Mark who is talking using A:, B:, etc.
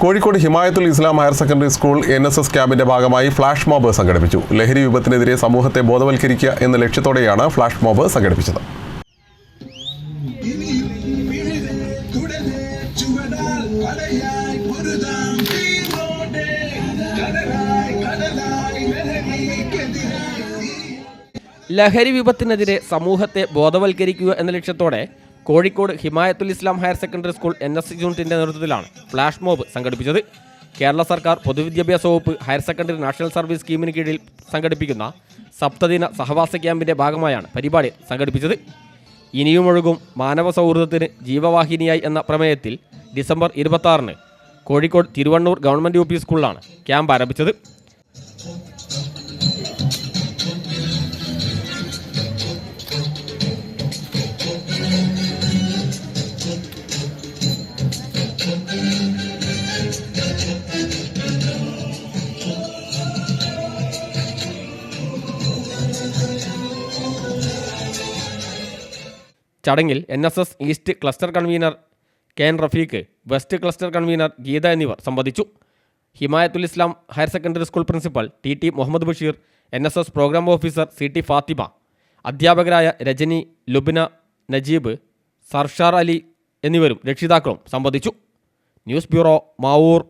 A: Kozhikode Himayathul Islam higher secondary school NSS ക്യാമ്പിന്റെ ഭാഗമായി flash mob സംഘടിപ്പിച്ചു. ലഹരി വിപത്തിനെതിരെ സമൂഹത്തെ ബോധവൽക്കരിക്കുക എന്ന ലക്ഷ്യത്തോടെയാണ് ഫ്ലാഷ് മോബ് സംഘടിപ്പിച്ചത്.
B: ലഹരി വിപത്തിനെതിരെ സമൂഹത്തെ ബോധവൽക്കരിക്കുക എന്ന ലക്ഷ്യത്തോടെ Kozhikode Himayathul Islam higher secondary school NSS യൂണിറ്റിന്റെ നേതൃത്വത്തിലാണ് ഫ്ലാഷ് മോബ് സംഘടിപ്പിച്ചത്. കേരള സർക്കാർ പൊതുവിദ്യാഭ്യാസ വകുപ്പ് ഹയർ സെക്കൻഡറി നാഷണൽ സർവീസ് സ്കീമിന് കീഴിൽ സംഘടിപ്പിക്കുന്ന സപ്തദിന സഹവാസ ക്യാമ്പിന്റെ ഭാഗമായാണ് പരിപാടി സംഘടിപ്പിച്ചത്. ഇനിയുമൊഴുകും മാനവ സൗഹൃദത്തിന് ജീവവാഹിനിയായി എന്ന പ്രമേയത്തിൽ ഡിസംബർ 26-ന് കോഴിക്കോട് തിരുവണ്ണൂർ ഗവൺമെൻറ് UP സ്കൂളിലാണ് ക്യാമ്പ് ആരംഭിച്ചത്. ചടങ്ങിൽ NSS east cluster convener KN Rafeeq, west cluster convener Geetha എന്നിവർ സംബന്ധിച്ചു. Himayathul Islam higher secondary school principal TT Muhammad Basheer, NSS programme officer CT Fathima, അധ്യാപകരായ രജനി, ലുബ്ന, നജീബ്, സർഷാർ അലി എന്നിവരും രക്ഷിതാക്കളും സംബന്ധിച്ചു. News bureau, Mavoor.